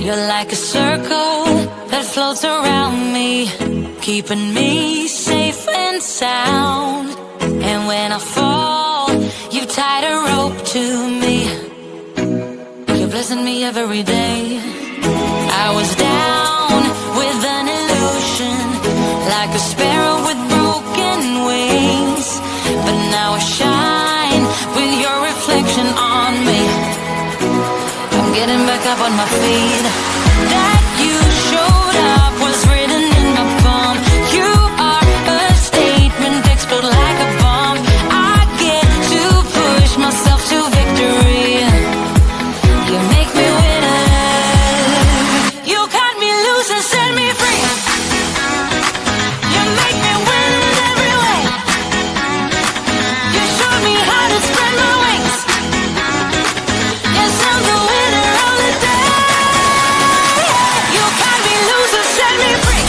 You're like a circle that floats around me, keeping me safe and sound. And when I fall, you tied a rope to me. You're blessing me every day. I was down with an illusion, like a sparrow with broken wings. But now I shine with your reflection on me. I'm getting back up on my feet. That you showed up was written in my palm. You are a statement, explode like a bomb. I get to push myself to victory. You make me winner. You cut me loose and set me free. You make me win in every way. You showed me how to spread my wings. Yes, I'm the winner of the day. You cut me loose and set me free.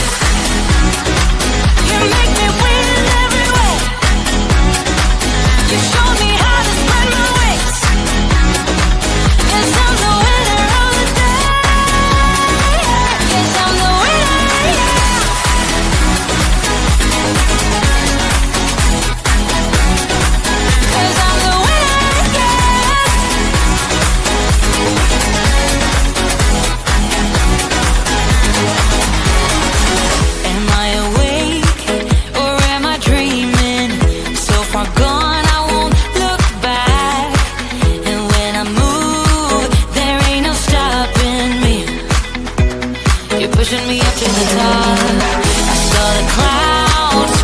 You make me win in every way. You showed me how to spread my wings. Yes, I'm the winner of the day. Yes, I'm the winner, yeah. 'Cause I'm the winner, yeah. Am I awake or am I dreaming? So far gone, I won't look back. And when I move, there ain't no stopping me. You're pushing me up to the top. I saw the clouds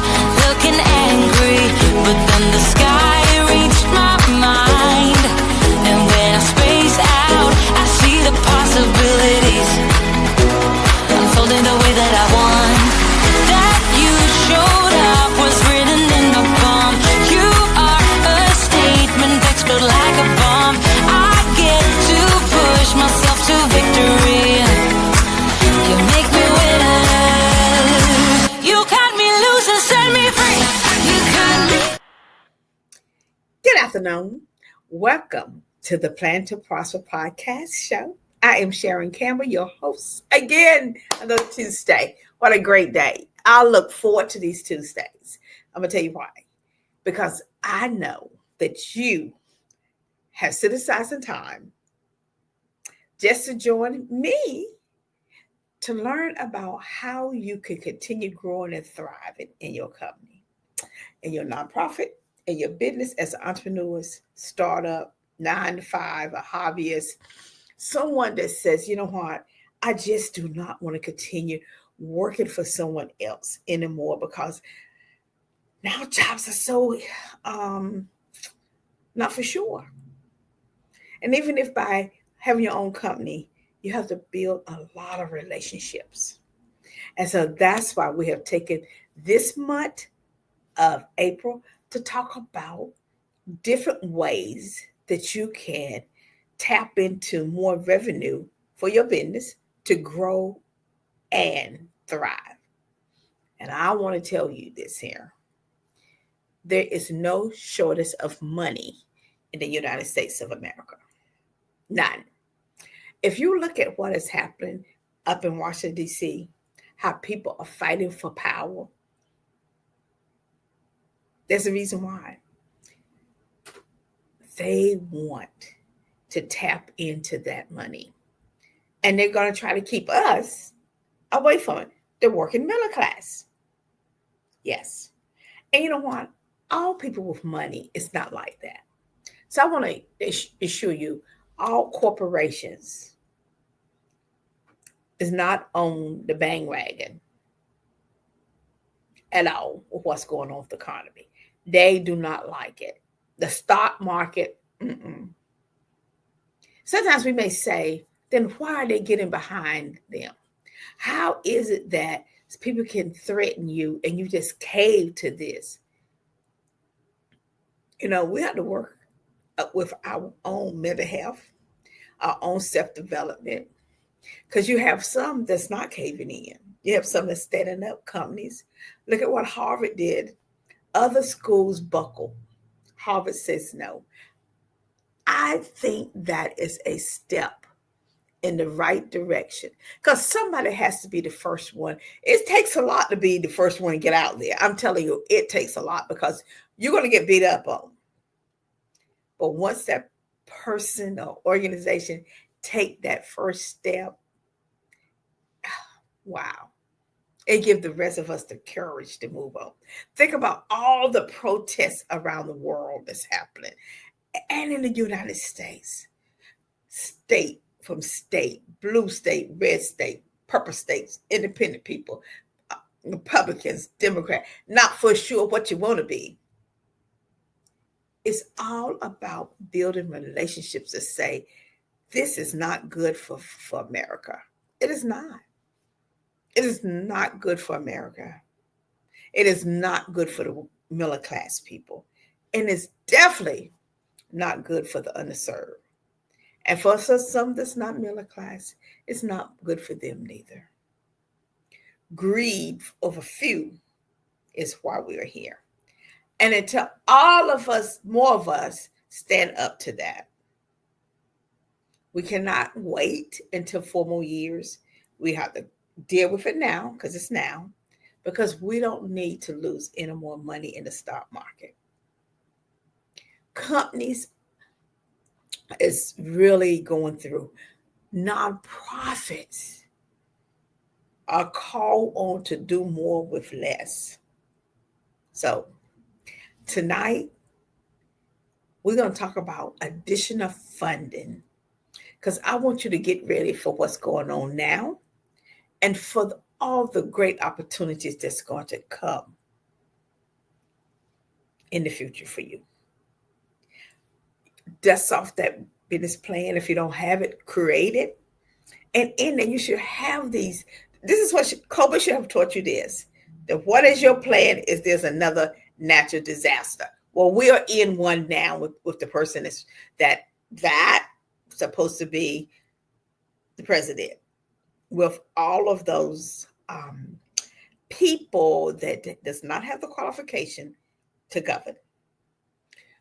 looking angry, but then the sky reached my mind. And when I space out, I see the possibilities unfolding the way that I want. That you showed up was written in my palm. You are a statement, explode like a bomb. I get to push myself to victory. You make me winner. You cut me loose and set me free. You cut me. Good afternoon. Welcome to the Plan to Prosper podcast show. I am Sharon Campbell, your host. Again, another Tuesday. What a great day. I look forward to these Tuesdays. I'm going to tell you why. Because I know that you have set aside some time just to join me to learn about how you can continue growing and thriving in your company, in your nonprofit, in your business as an entrepreneur, startup, 9 to 5, a hobbyist, someone that says, you know what, I just do not want to continue working for someone else anymore because now jobs are so not for sure. And even if by having your own company, you have to build a lot of relationships. And so that's why we have taken this month of April to talk about different ways that you can tap into more revenue for your business to grow and thrive. And I want to tell you this here. There is no shortage of money in the United States of America. None. If you look at what is happening up in Washington, D.C., how people are fighting for power, there's a reason why. They want to tap into that money. And they're going to try to keep us away from it, the working middle class. Yes. And you know what? All people with money is not like that. So I want to assure you, all corporations is not on the bandwagon at all with what's going on with the economy. They do not like it. The stock market, Sometimes we may say, then why are they getting behind them? How is it that people can threaten you and you just cave to this? You know, we have to work with our own mental health, our own self-development, because you have some that's not caving in. You have some that's standing up companies. Look at what Harvard did. Other schools buckle. Harvard says no. I think that is a step in the right direction, because somebody has to be the first one. It takes a lot to be the first one to get out there. I'm telling you, it takes a lot, because you're going to get beat up on. But once that person or organization take that first step, wow, it gives the rest of us the courage to move on. Think about all the protests around the world that's happening, and in the United States, state from state, blue state, red state, purple states, independent people, Republicans, Democrats, not for sure what you want to be. It's all about building relationships to say, this is not good for America. It is not. It is not good for America. It is not good for the middle class people. And it's definitely not good for the underserved. And for some that's not middle class, it's not good for them neither. Greed of a few is why we are here. And until all of us, more of us, stand up to that, we cannot wait until 4 more years. We have to deal with it now, because it's now, because we don't need to lose any more money in the stock market. Companies is really going through. Nonprofits are called on to do more with less. So tonight, we're going to talk about additional funding, because I want you to get ready for what's going on now and for all the great opportunities that's going to come in the future for you. Dust off that business plan. If you don't have it, create it. And in there, you should have these. This is what Kobe should have taught you this. That what is your plan is there's another natural disaster. Well, we are in one now with the person that's supposed to be the president, with all of those people that does not have the qualification to govern.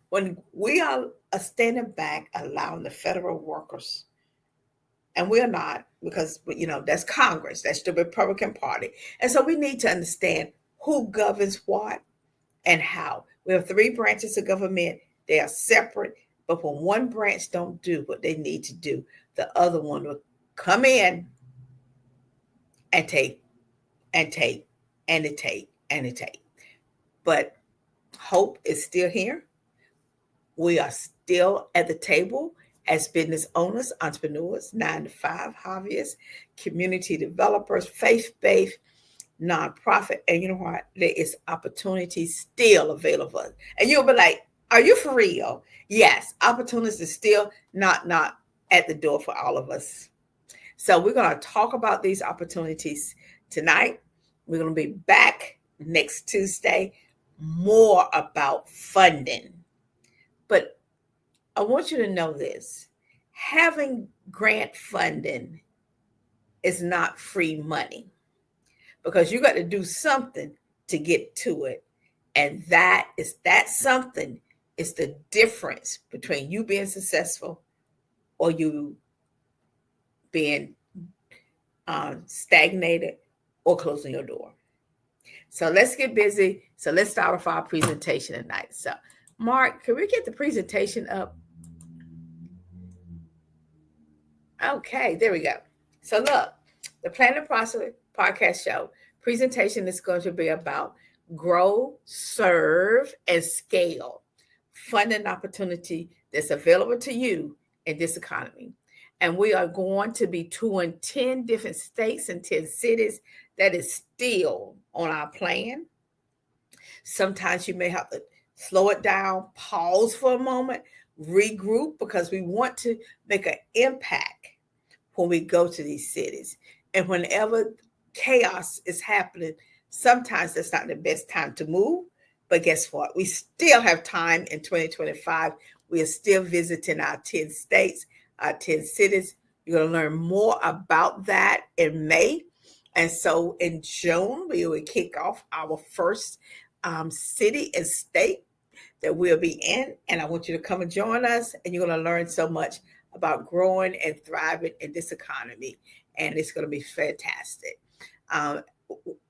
When we are standing back, allowing the federal workers, and we're not, because that's Congress, that's the Republican Party, and so we need to understand who governs what and how. We have 3 branches of government. They are separate, but when one branch don't do what they need to do, the other one will come in and take and take and take and take. But hope is still here. We are still at the table as business owners, entrepreneurs, 9-to-5 hobbyists, community developers, faith-based, nonprofit. And you know what? There is opportunity still available. And you'll be like, are you for real? Yes, opportunities is still not at the door for all of us. So we're going to talk about these opportunities tonight. We're going to be back next Tuesday, more about funding. But I want you to know this. Having grant funding is not free money, because you got to do something to get to it. And that something is the difference between you being successful or you being stagnated or closing your door. So let's get busy. So let's start off our presentation tonight. So Mark, can we get the presentation up? Okay, there we go. So look, the Planet Prosper podcast show presentation is going to be about grow, serve, and scale funding opportunity that's available to you in this economy. And we are going to be touring 10 different states and 10 cities. That is still on our plan. Sometimes you may have to slow it down, pause for a moment, regroup, because we want to make an impact when we go to these cities. And whenever chaos is happening, sometimes that's not the best time to move. But guess what? We still have time in 2025. We are still visiting our 10 states, our 10 cities. You're going to learn more about that in May. And so in June, we will kick off our first city and state that we'll be in. And I want you to come and join us. And you're going to learn so much about growing and thriving in this economy, and it's going to be fantastic. Um,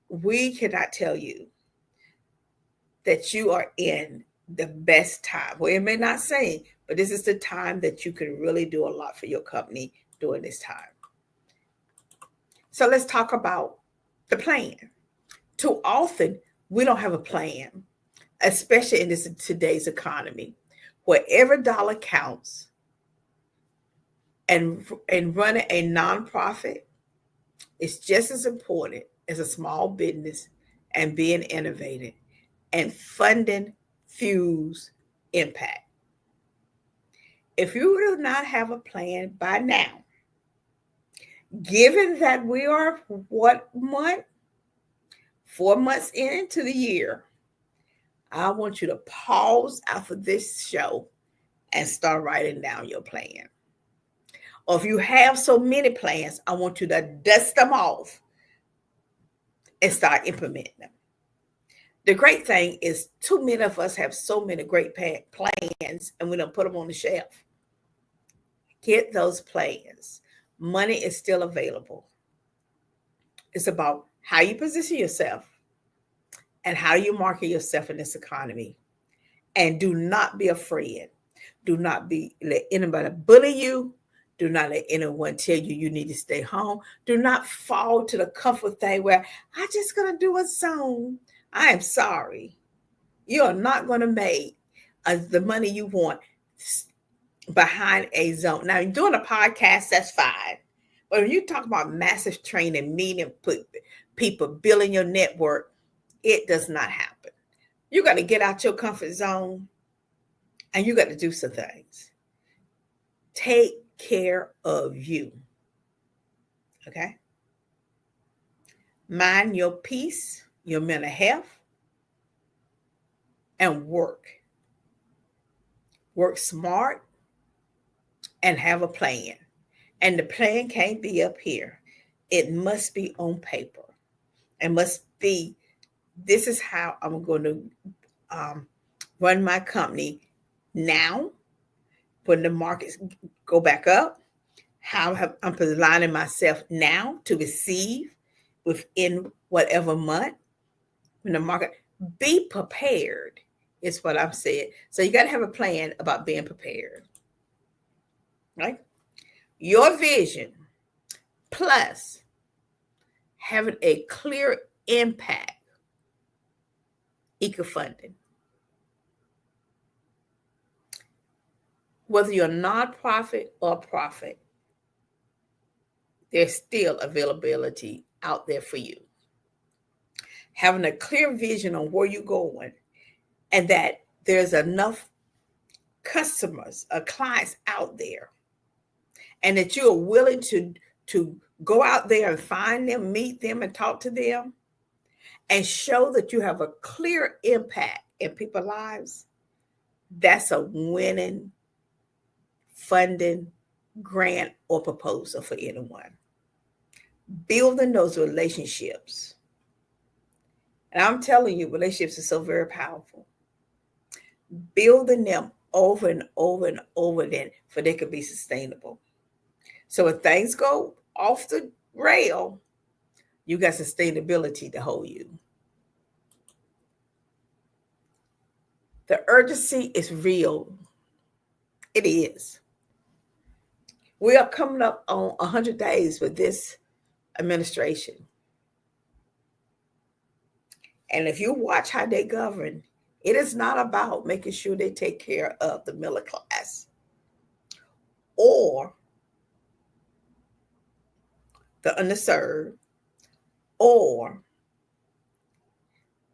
we cannot tell you that you are in the best time. Well, it may not say, but this is the time that you can really do a lot for your company during this time. So let's talk about the plan. Too often, we don't have a plan, especially in today's economy, where every dollar counts. And running a nonprofit is just as important as a small business and being innovative. And funding fuels impact. If you do not have a plan by now, given that we are what month? 4 months into the year, I want you to pause after this show and start writing down your plan. Or if you have so many plans, I want you to dust them off and start implementing them. The great thing is too many of us have so many great plans and we don't put them on the shelf. Get those plans. Money is still available. It's about how you position yourself and how you market yourself in this economy. And do not be afraid. Do not let anybody bully you. Do not let anyone tell you you need to stay home. Do not fall to the comfort thing where I'm just going to do a Zoom. I am sorry. You are not going to make the money you want behind a Zoom. Now, doing a podcast, that's fine. But when you talk about massive training, meeting people, building your network, it does not happen. You got to get out your comfort zone and you got to do some things. Take care of you. Okay? Mind your peace, your mental health, and work. Work smart and have a plan. And the plan can't be up here. It must be on paper. It must be, this is how I'm going to run my company now when the markets go back up. How I'm aligning myself now to receive within whatever month when the market. Be prepared is what I'm saying. So you got to have a plan about being prepared. Right? Your vision plus having a clear impact equal funding. Whether you're a nonprofit or profit, there's still availability out there for you. Having a clear vision on where you're going and that there's enough customers or clients out there and that you're willing to go out there and find them, meet them, and talk to them and show that you have a clear impact in people's lives, that's a winning funding grant or proposal for anyone. Building those relationships. And I'm telling you, relationships are so very powerful. Building them over and over and over again for they could be sustainable. So if things go off the rail, you got sustainability to hold you. The urgency is real. It is. We are coming up on 100 days with this administration. And if you watch how they govern, it is not about making sure they take care of the middle class or the underserved or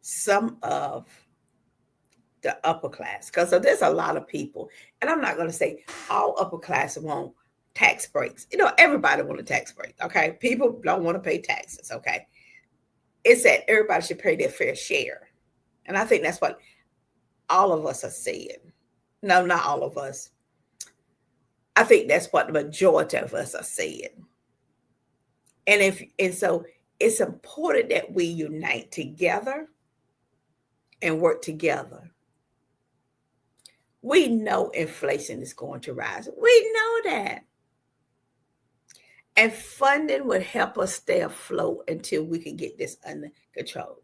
some of the upper class. Because there's a lot of people, and I'm not going to say all upper class want tax breaks. Everybody want a tax break, okay? People don't want to pay taxes, okay? It's that everybody should pay their fair share. And I think that's what all of us are saying. No, not all of us. I think that's what the majority of us are saying. And so it's important that we unite together and work together. We know inflation is going to rise. We know that. And funding would help us stay afloat until we can get this under control.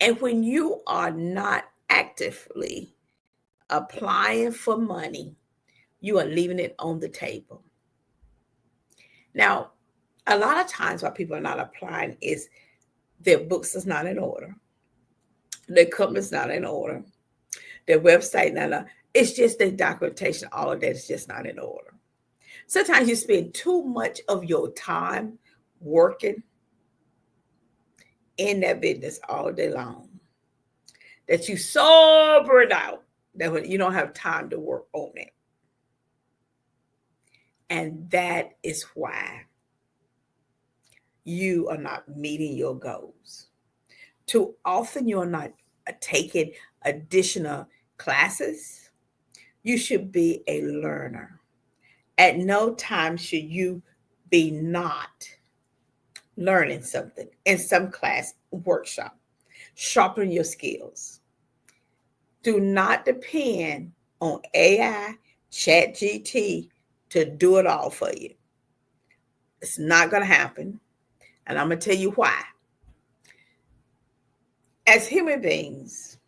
And when you are not actively applying for money, you are leaving it on the table. Now, a lot of times why people are not applying is their books is not in order. Their company's not in order. Their website not in order. It's just their documentation, all of that is just not in order. Sometimes you spend too much of your time working in that business all day long that you so burned out that when you don't have time to work on it. And that is why you are not meeting your goals. Too often you are not taking additional classes. You should be a learner. At no time should you be not learning something in some class, workshop. Sharpen your skills. Do not depend on AI, ChatGPT to do it all for you. It's not going to happen. And I'm going to tell you why. As human beings,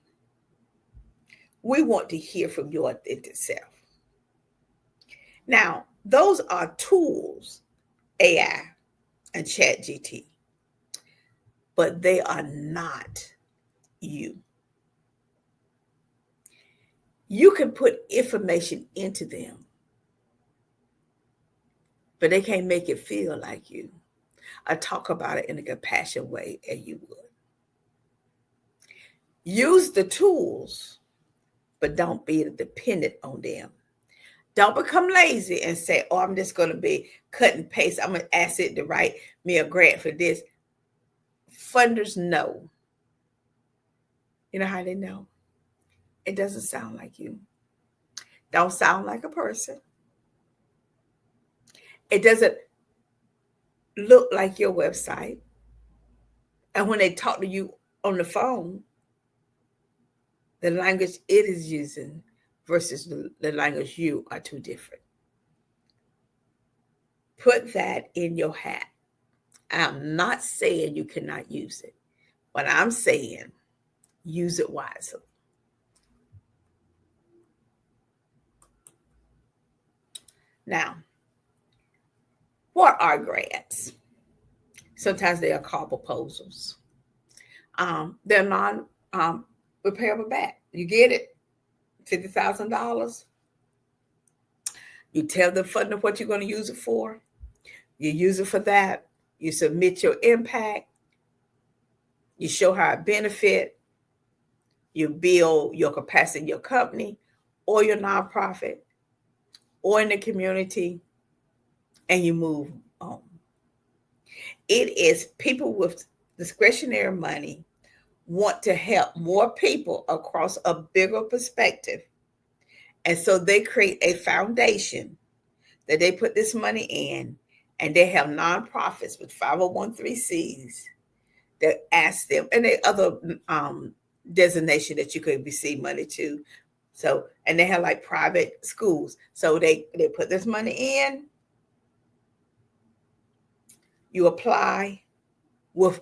we want to hear from your authentic self. Now, those are tools, AI and ChatGPT, but they are not you. You can put information into them, but they can't make it feel like you. I talk about it in a compassionate way as you would. Use the tools, but don't be dependent on them. Don't become lazy and say, oh, I'm just going to be cut and paste. I'm going to ask it to write me a grant for this. Funders know. You know how they know? It doesn't sound like you. Don't sound like a person. It doesn't look like your website. And when they talk to you on the phone, the language it is using versus the language you are too different. Put that in your hat. I'm not saying you cannot use it, but I'm saying use it wisely. Now, what are grants? Sometimes they are called proposals. They're non-repayable back. You get it, $50,000. You tell the funder what you're going to use it for. You use it for that. You submit your impact. You show how it benefit. You build your capacity in your company or your nonprofit or in the community, and you move on. It is people with discretionary money want to help more people across a bigger perspective. And so they create a foundation that they put this money in, and they have nonprofits with 501(c)(3)s that ask them, and they other designation that you could receive money to. So, and they have like private schools. So they put this money in. You apply with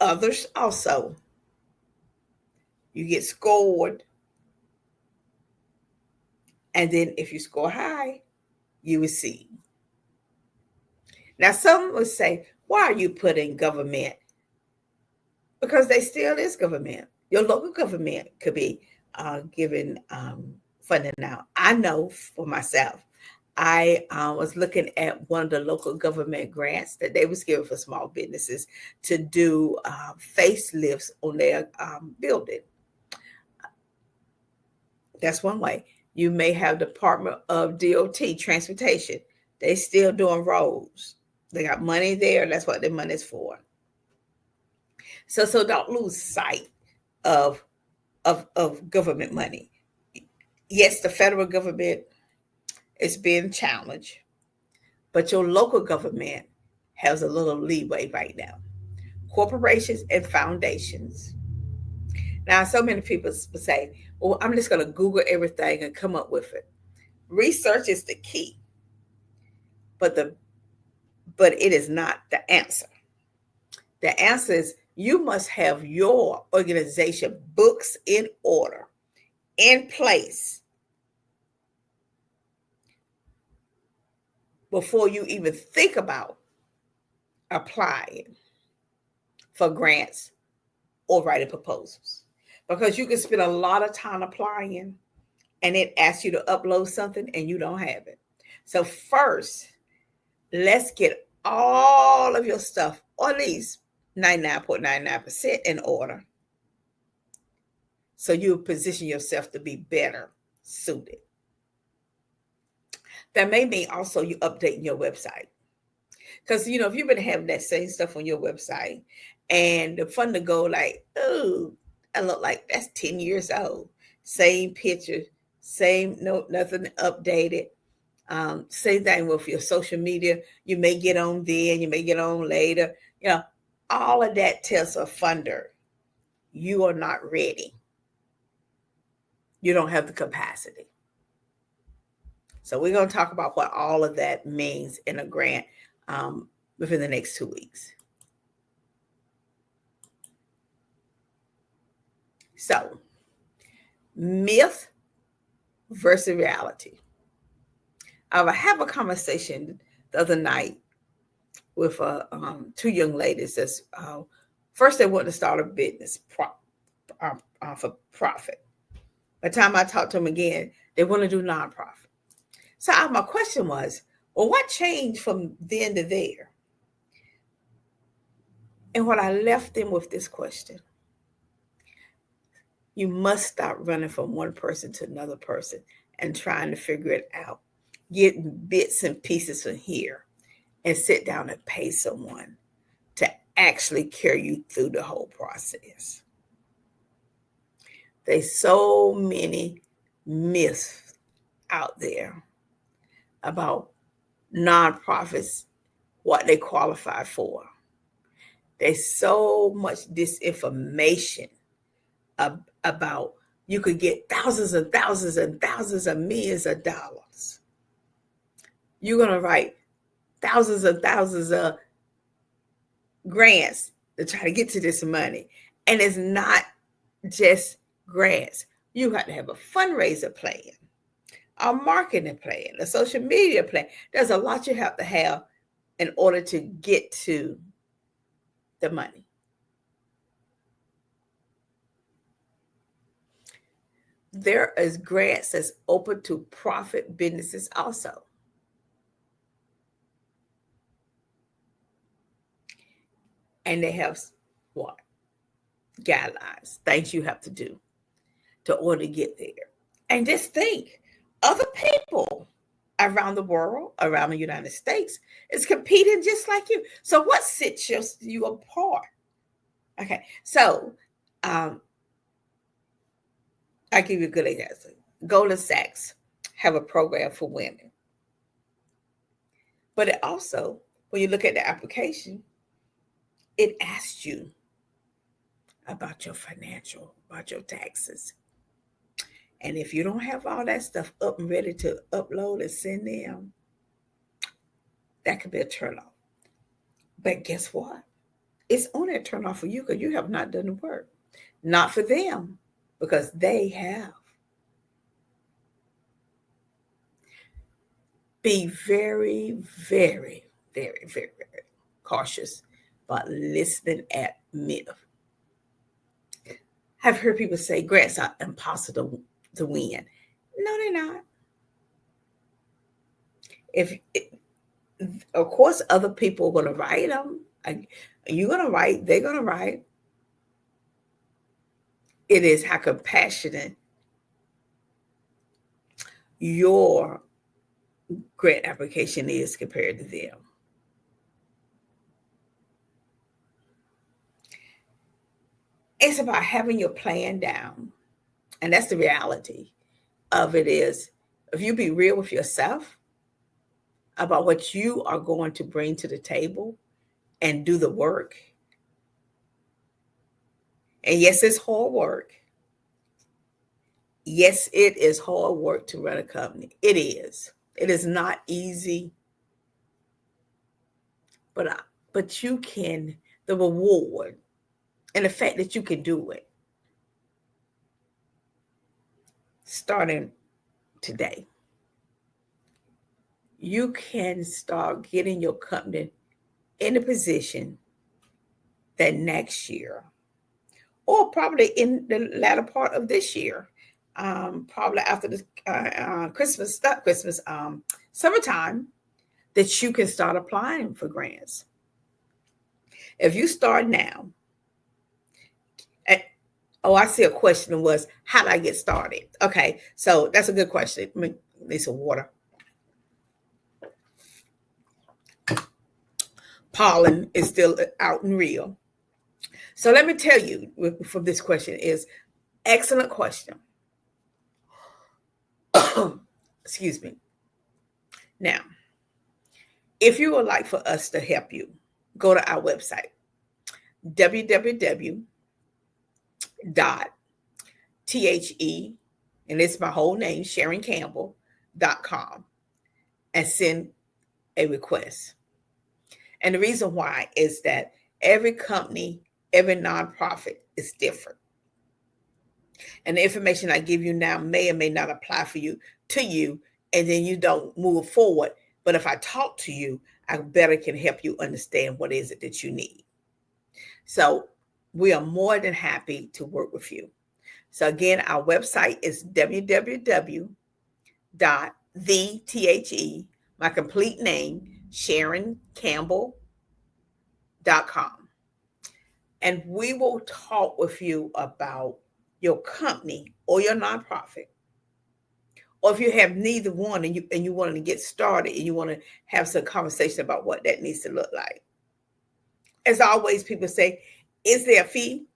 others also. You get scored. And then if you score high, you receive. Now, some would say, why are you putting government? Because they still is government. Your local government could be giving funding now. I know for myself, I was looking at one of the local government grants that they was giving for small businesses to do facelifts on their building. That's one way. You may have Department of DOT, transportation. They still doing roads. They got money there. That's what their money is for. So don't lose sight of government money. Yes, the federal government is being challenged, but your local government has a little leeway right now. Corporations and foundations, Now, so many people say, well, I'm just going to Google everything and come up with it. Research is the key, but it is not the answer. The answer is you must have your organization books in order, in place, before you even think about applying for grants or writing proposals. Because you can spend a lot of time applying and it asks you to upload something and you don't have it. So first, let's get all of your stuff, or at least 99.99% in order, so you position yourself to be better suited. That may mean also you updating your website. Because, if you've been having that same stuff on your website and the fun to go like, oh, I look like that's 10 years old. Same picture, same, no, nothing updated. Same thing with your social media. You may get on then, you may get on later. All of that tells a funder you are not ready. You don't have the capacity. So we're going to talk about what all of that means in a grant within the next 2 weeks. So, myth versus reality. I have a conversation the other night with two young ladies. That's first they wanted to start a business for profit. By the time I talked to them again, they want to do nonprofit. So my question was, well, what changed from then to there? And what I left them with this question: you must stop running from one person to another person and trying to figure it out, getting bits and pieces from here, and sit down and pay someone to actually carry you through the whole process. There's so many myths out there about nonprofits, what they qualify for. There's so much disinformation about you could get thousands and thousands and thousands of millions of dollars. You're going to write thousands and thousands of grants to try to get to this money. And it's not just grants. You got to have a fundraiser plan, a marketing plan, a social media plan. There's a lot you have to have in order to get to the money. There is grants that's open to profit businesses also. And they have what? Guidelines, things you have to do to order to get there. And just think, other people around the world, around the United States, is competing just like you. So what sets you apart? Okay, so I'll give you a good example. Goldman Sachs have a program for women. But it also, when you look at the application, it asks you about your financial, about your taxes. And if you don't have all that stuff up and ready to upload and send them, that could be a turnoff. But guess what? It's only a turnoff for you because you have not done the work. Not for them, because they have. Be very, very, very, very, very cautious about listening at myth. I've heard people say grants are impossible to win. No, they're not. Of course, other people are going to write them. You're going to write, they're going to write. It is how compassionate your grant application is compared to them. It's about having your plan down. And that's the reality of it is, if you be real with yourself about what you are going to bring to the table and do the work, And yes, it's hard work. Yes, it is hard work to run a company. It is. It is not easy, but you can. The reward and the fact that you can do it, starting today, you can start getting your company in a position that next year, or probably in the latter part of this year, probably after the Christmas, not Christmas, summertime, that you can start applying for grants. If you start now, and, oh, I see a question was, how do I get started? Okay, so that's a good question. Let me need some water. Pollen is still out and real. So let me tell you from this question is excellent question. Excuse me. Now, if you would like for us to help you, go to our website, www.the, and it's my whole name, Sharon Campbell.com, and send a request. And the reason why is that every company, every nonprofit is different. And the information I give you now may or may not apply for you to you, and then you don't move forward. But if I talk to you, I better can help you understand what is it that you need. So we are more than happy to work with you. So again, our website is www.the, my complete name, Sharon Campbell.com. And we will talk with you about your company or your nonprofit. Or if you have neither one and you want to get started and you want to have some conversation about what that needs to look like. As always, people say, is there a fee?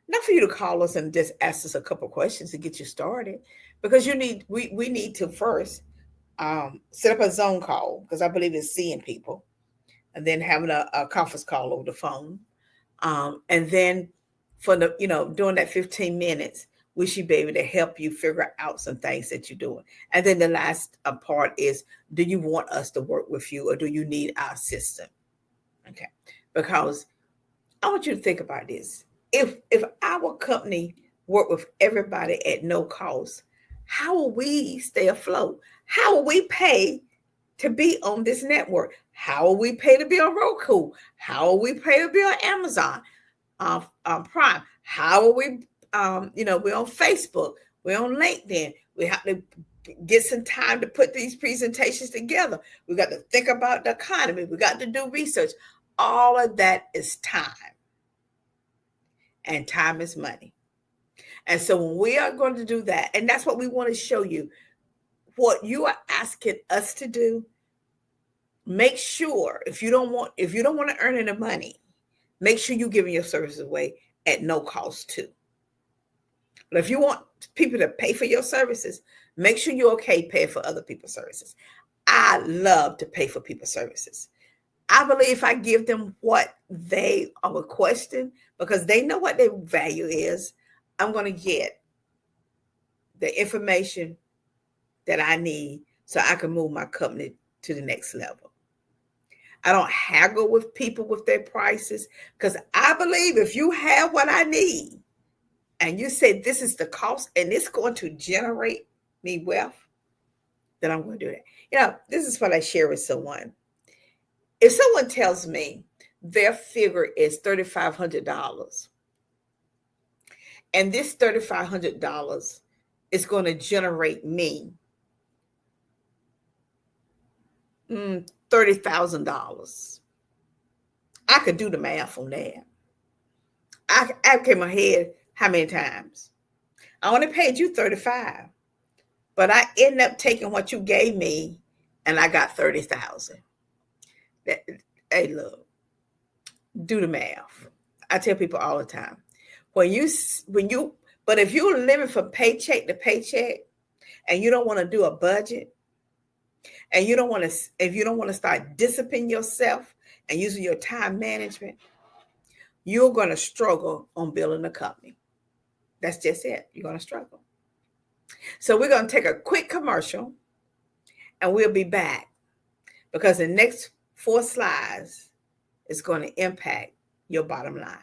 Not for you to call us and just ask us a couple of questions to get you started, because we need to first set up a Zoom call, because I believe in seeing people, and then having a conference call over the phone. And then for during that 15 minutes, we should be able to help you figure out some things that you're doing. And then the last part is, do you want us to work with you, or do you need our system? Okay. Because I want you to think about this. If our company work with everybody at no cost, how will we stay afloat? How will we pay to be on this network? How will we pay to be on Roku? How will we pay to be on Amazon Prime? How will we, we're on Facebook, we're on LinkedIn. We have to get some time to put these presentations together. We got to think about the economy. We got to do research. All of that is time. And time is money. And so when we are going to do that, and that's what we want to show you, what you are asking us to do, make sure if you don't want to earn any money, make sure you're giving your services away at no cost too. But if you want people to pay for your services, make sure you're okay paying for other people's services. I love to pay for people's services. I believe if I give them what they are requesting, because they know what their value is, I'm going to get the information that I need so I can move my company to the next level. I don't haggle with people with their prices, because I believe if you have what I need and you say this is the cost and it's going to generate me wealth, then I'm going to do that. This is what I share with someone. If someone tells me their figure is $3,500, and this $3,500 is going to generate me $30,000, I could do the math on that. I came ahead how many times? I only paid you $35,000, but I ended up taking what you gave me, and I got $30,000. Hey, look, do the math. I tell people all the time, but if you're living from paycheck to paycheck and you don't want to do a budget, and if you don't want to start disciplining yourself and using your time management, you're going to struggle on building a company. That's just it. You're going to struggle. So we're going to take a quick commercial and we'll be back because the next 4 slides is going to impact your bottom line.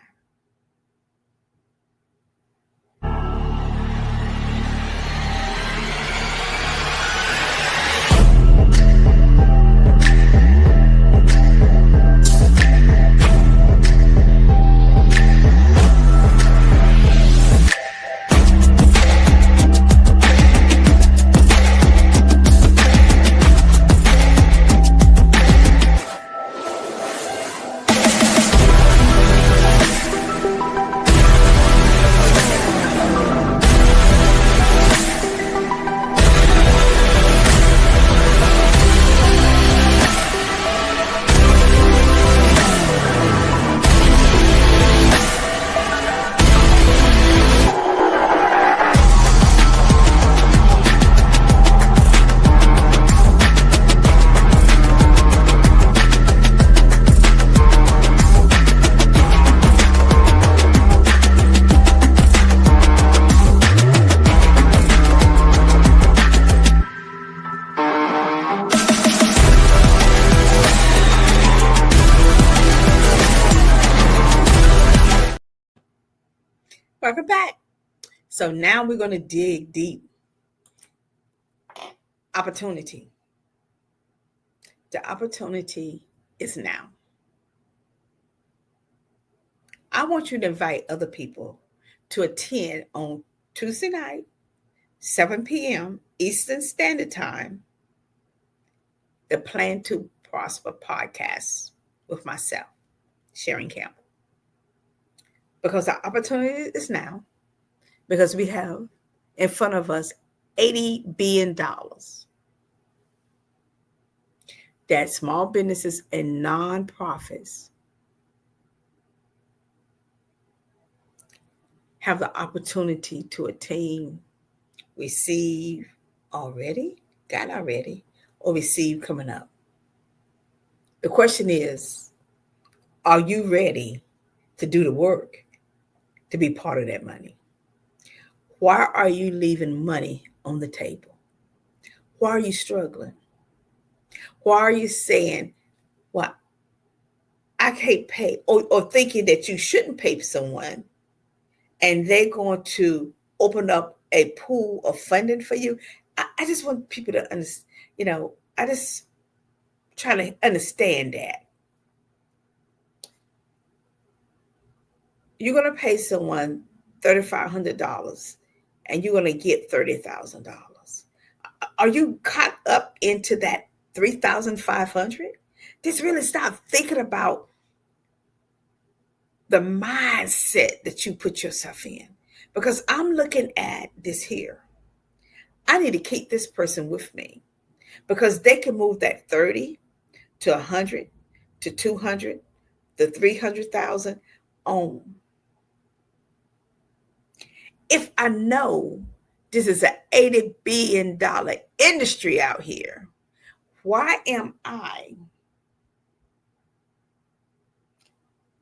Welcome back. So now we're going to dig deep. Opportunity. The opportunity is now. I want you to invite other people to attend on Tuesday night, 7 p.m. Eastern Standard Time, the Plan to Prosper podcast with myself, Sharon Campbell. Because the opportunity is now, because we have in front of us $80 billion that small businesses and nonprofits have the opportunity to attain, receive already, got already, or receive coming up. The question is, are you ready to do the work to be part of that money? Why are you leaving money on the table? Why are you struggling? Why are you saying, well, I can't pay, or thinking that you shouldn't pay someone and they're going to open up a pool of funding for you? I just want people to understand, I just try to understand that. You're going to pay someone $3,500 and you're going to get $30,000. Are you caught up into that $3,500? Just really stop thinking about the mindset that you put yourself in. Because I'm looking at this here. I need to keep this person with me because they can move that 30 to 100 to 200 to 300,000 on. If I know this is an $80 billion industry out here, why am I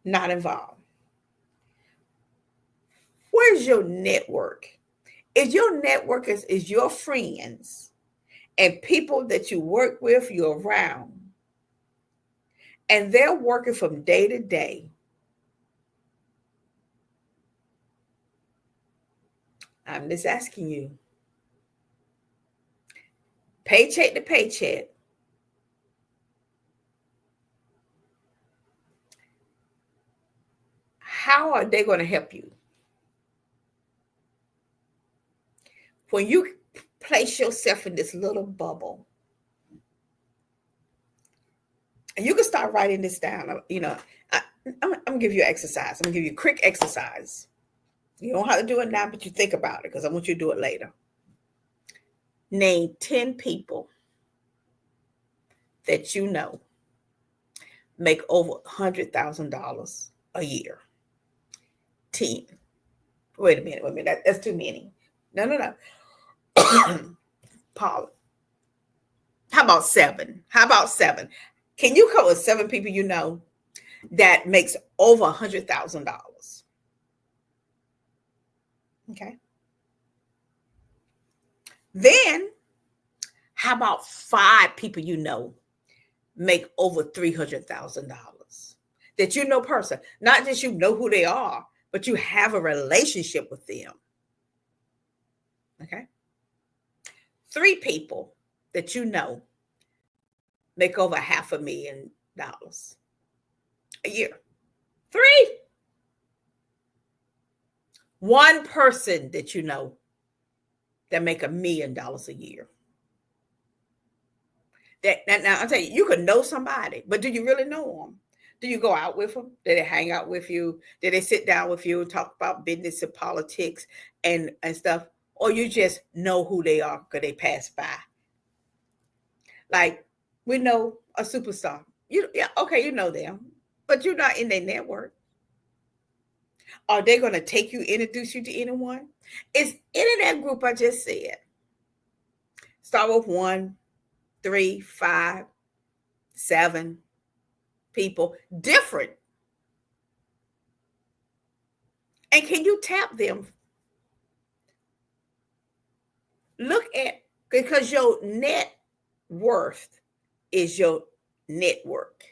not involved? Where's your network? Is your network is your friends and people that you work with, you're around, and they're working from day to day. I'm just asking you, paycheck to paycheck, how are they going to help you? When you place yourself in this little bubble, and you can start writing this down, I'm going to give you an exercise. I'm going to give you a quick exercise. You don't have to do it now, but you think about it because I want you to do it later. Name 10 people that you know make over $100,000 a year. 10. Wait a minute. That's too many. No. Paula. How about 7? Can you come with 7 people you know that makes over $100,000. Okay. Then how about 5 people you know make over $300,000 that you know person? Not just you know who they are, but you have a relationship with them. Okay. 3 people that you know make over $500,000 a year. 3. 1 person that you know that make $1,000,000 a year. Now I'll tell you, you could know somebody, but do you really know them? Do you go out with them? Do they hang out with you? Do they sit down with you and talk about business and politics and stuff? Or you just know who they are because they pass by? Like, we know a superstar. Yeah, okay, you know them, but you're not in their network. Are they going to take you, introduce you to anyone? It's in that group I just said. Start with 1, 3, 5, 7 people, different. And can you tap them? Look at, because your net worth is your network.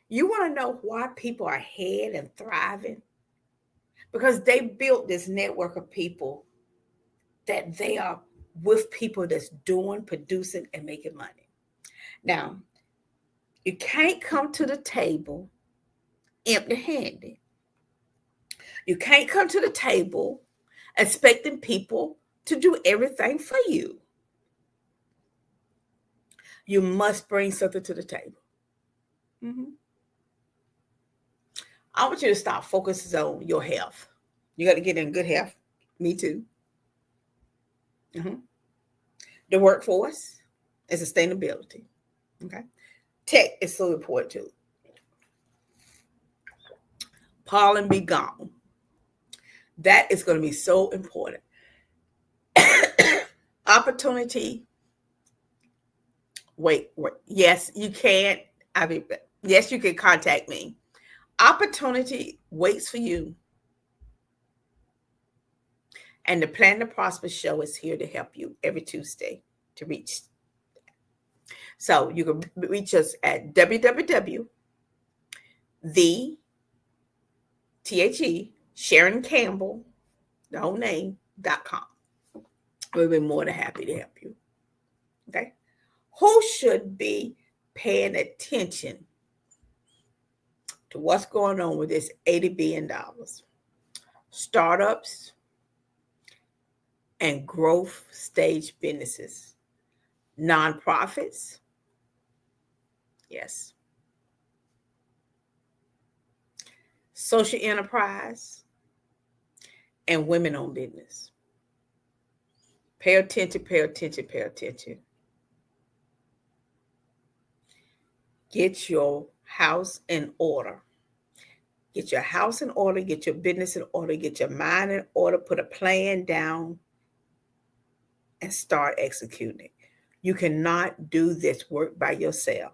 You want to know why people are ahead and thriving? Because they built this network of people that they are with people that's doing, producing, and making money. Now, you can't come to the table empty-handed. You can't come to the table expecting people to do everything for you. You must bring something to the table. Mm-hmm. I want you to stop focusing on your health. You got to get in good health. Me too. Mm-hmm. The workforce and sustainability. Okay. Tech is so important too. Pollen be gone. That is going to be so important. Opportunity. Wait. Yes, you can. Yes, you can contact me. Opportunity waits for you. And the Plan to Prosper show is here to help you every Tuesday to reach. So you can reach us at Sharon Campbell, the whole name.com. We'll be more than happy to help you. Okay. Who should be paying attention to what's going on with this $80 billion? Startups and growth stage businesses, nonprofits, yes, social enterprise, and women-owned business. Pay attention, pay attention, pay attention. Get your house in order. Get your house in order, get your business in order, get your mind in order, put a plan down, and start executing. You cannot do this work by yourself.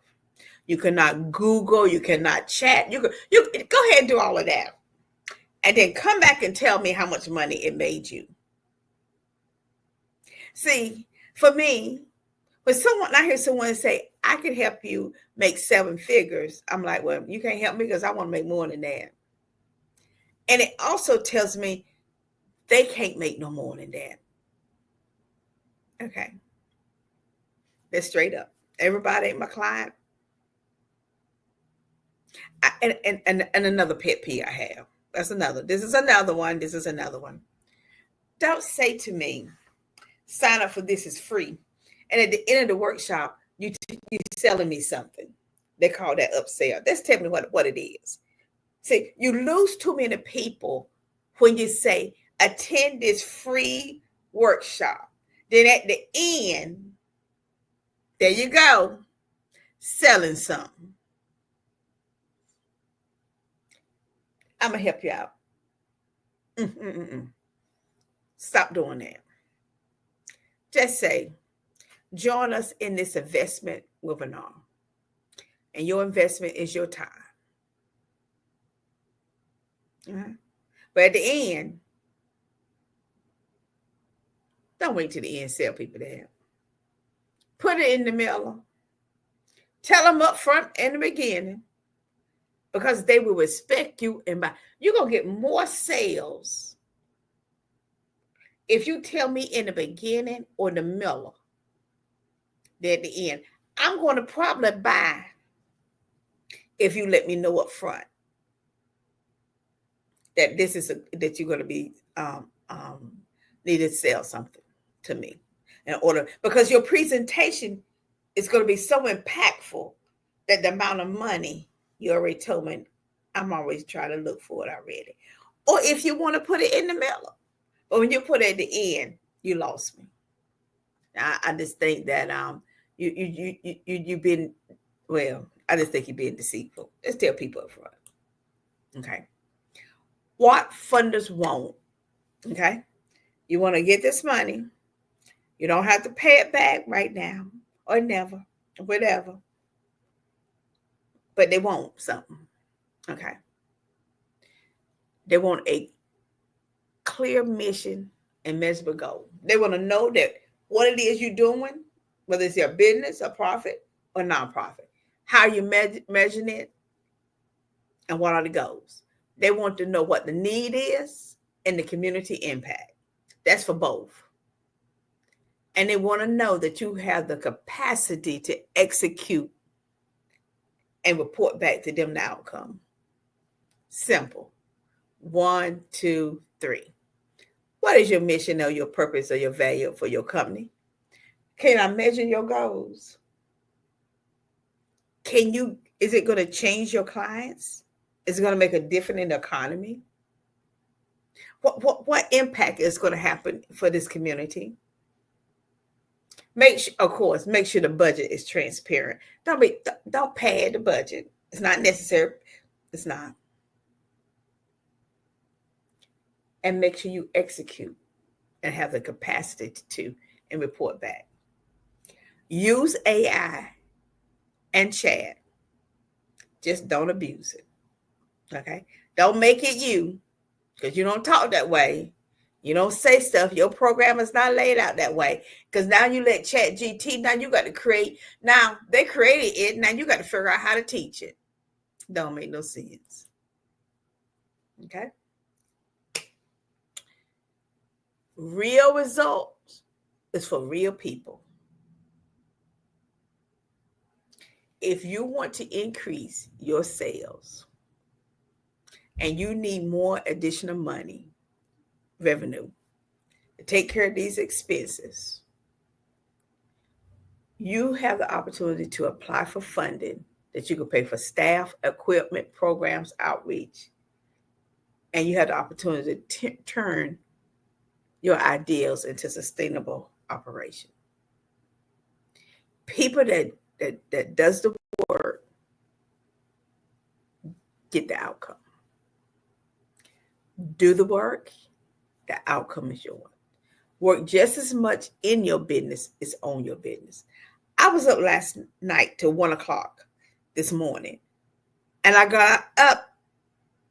You cannot Google, you cannot chat. You go ahead and do all of that. And then come back and tell me how much money it made you. See, for me, when I hear someone say, I can help you make 7 figures, I'm like, well, you can't help me because I want to make more than that. And it also tells me they can't make no more than that. Okay. That's straight up. Everybody ain't my client. And another pet peeve I have. That's another. This is another one. Don't say to me, sign up for this is free. And at the end of the workshop, you're selling me something. They call that upsell. That's telling me what it is. See, you lose too many people when you say, attend this free workshop. Then at the end, there you go, selling something. I'm going to help you out. Stop doing that. Just say, join us in this investment webinar. and your investment is your time. Uh-huh. But at the end, don't wait till the end, sell people that. Put it in the middle. Tell them up front in the beginning, because they will respect you and buy. You're going to get more sales if you tell me in the beginning or the middle than at the end. I'm going to probably buy if you let me know up front that this is that you're going to be need to sell something to me in order, because your presentation is going to be so impactful that the amount of money you already told me, I'm always trying to look for it already. Or if you want to put it in the middle, but when you put it at the end, you lost me. I just think that you've been, well, I just think you're being deceitful. Let's tell people up front. Okay. What funders want, okay? You want to get this money. You don't have to pay it back right now or never, whatever. But they want something, okay? They want a clear mission and measurable goal. They want to know that what it is you're doing, whether it's your business, a profit, or nonprofit, how you measuring it, and what are the goals. They want to know what the need is and the community impact. That's for both. And they want to know that you have the capacity to execute and report back to them the outcome. Simple. 1, 2, 3. What is your mission or your purpose or your value for your company? Can I measure your goals? Is it going to change your clients? Is it going to make a difference in the economy? What impact is going to happen for this community? Make sure the budget is transparent. Don't pad the budget. It's not necessary. It's not. And make sure you execute and have the capacity to and report back. Use AI and chat. Just don't abuse it. Okay? Don't make it you, because you don't talk that way. You don't say stuff. Your program is not laid out that way. Because now you let Chat GT, now you got to create. Now they created it. Now you got to figure out how to teach it. Don't make no sense. Okay? Real results is for real people. If you want to increase your sales and you need more additional money, revenue, to take care of these expenses, you have the opportunity to apply for funding that you can pay for staff, equipment, programs, outreach, and you have the opportunity to turn your ideals into sustainable operation. People that does the work get the outcome. Do the work, the outcome is yours. Work just as much in your business as on your business. I was up last night till 1 o'clock this morning, and I got up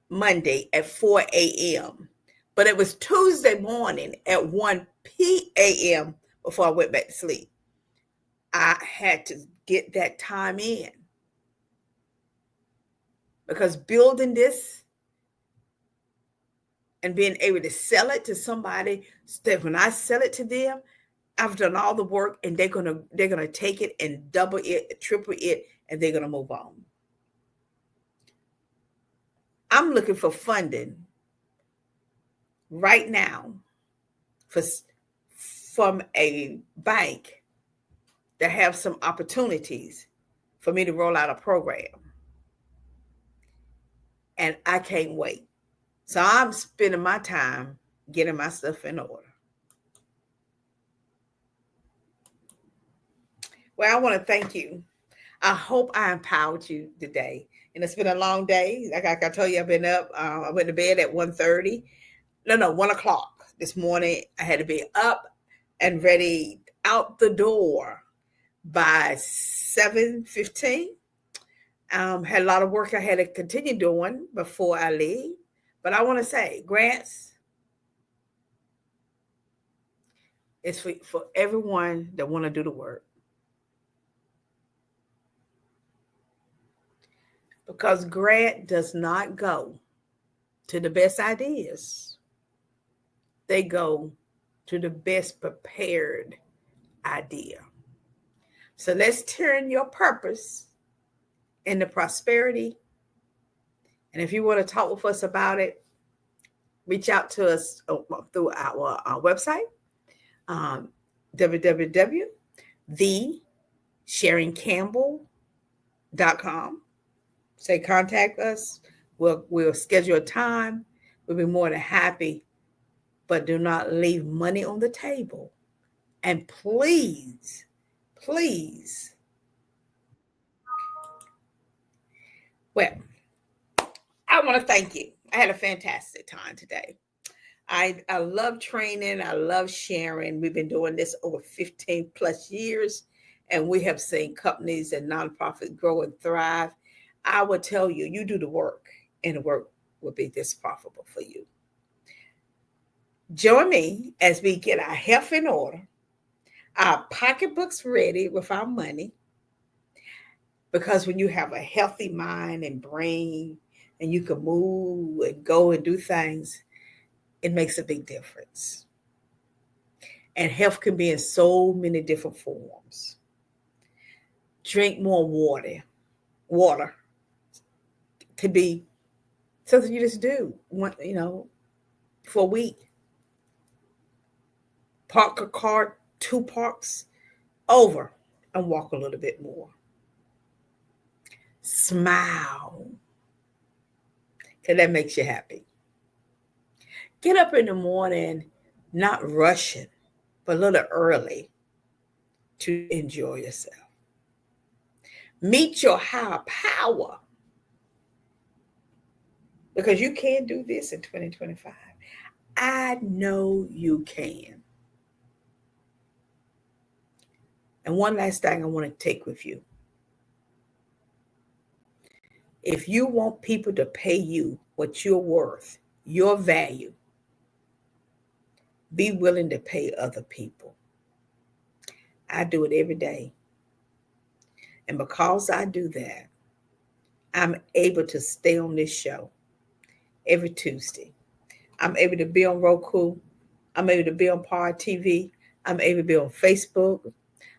Monday at 4 a.m. But it was Tuesday morning at 1 p.m. before I went back to sleep. I had to get that time in, because building this and being able to sell it to somebody, that when I sell it to them, I've done all the work, and they're gonna take it and double it, triple it, and they're gonna move on. I'm looking for funding right now from a bank that have some opportunities for me to roll out a program. And I can't wait. So I'm spending my time getting my stuff in order. Well, I want to thank you. I hope I empowered you today. And it's been a long day. Like I told you, I've been up. I went to bed at 1:30. 1 o'clock this morning. I had to be up and ready out the door by 7:15. Had a lot of work I had to continue doing before I leave. But I want to say, grants is for everyone that want to do the work. Because grant does not go to the best ideas. They go to the best prepared idea. So let's turn your purpose into prosperity. And if you want to talk with us about it, reach out to us through our website, www.thesharoncampbell.com. Say contact us. We'll schedule a time. We'll be more than happy. But do not leave money on the table. And please, please. Well, I want to thank you. I had a fantastic time today. I love training. I love sharing. We've been doing this over 15 plus years, and we have seen companies and nonprofits grow and thrive. I will tell you, you do the work, and the work will be this profitable for you. Join me as we get our health in order, our pocketbooks ready with our money, because when you have a healthy mind and brain, and you can move and go and do things, it makes a big difference. And health can be in so many different forms. Drink more water. Water could be something you just do, for a week. Park a car 2 parks over and walk a little bit more. Smile, because that makes you happy. Get up in the morning, not rushing, but a little early to enjoy yourself. Meet your higher power, because you can do this in 2025. I know you can. And one last thing I want to take with you. If you want people to pay you what you're worth, your value, be willing to pay other people. I do it every day. And because I do that, I'm able to stay on this show every Tuesday. I'm able to be on Roku. I'm able to be on Par TV. I'm able to be on Facebook.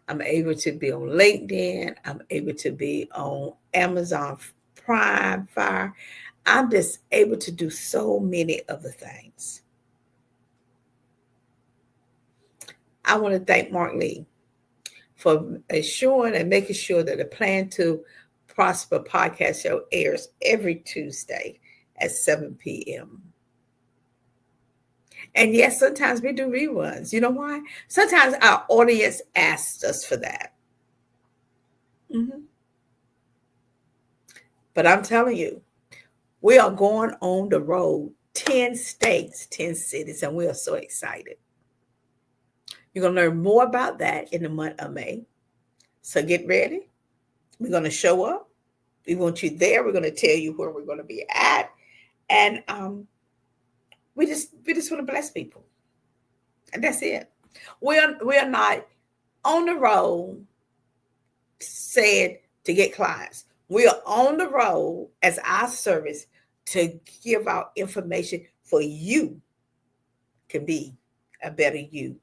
I'm able to be on LinkedIn. I'm able to be on Amazon Prime Fire. I'm just able to do so many other things. I want to thank Mark Lee for assuring and making sure that the Plan to Prosper podcast show airs every Tuesday at 7 p.m. And yes, sometimes we do reruns. You know why? Sometimes our audience asks us for that. But I'm telling you, we are going on the road, 10 states, 10 cities, and we are so excited. You're going to learn more about that in the month of May. So get ready. We're going to show up. We want you there. We're going to tell you where we're going to be at. And we just want to bless people. And that's it. We are not on the road saying to get clients. We are on the road as our service to give out information for you to be a better you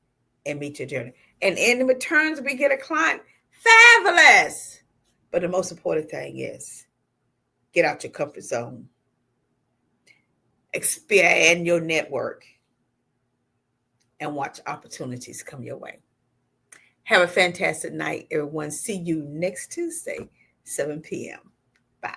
and meet your journey. And in returns, we get a client. Fabulous. But the most important thing is get out your comfort zone. Expand your network. And watch opportunities come your way. Have a fantastic night, everyone. See you next Tuesday, 7 p.m. Bye.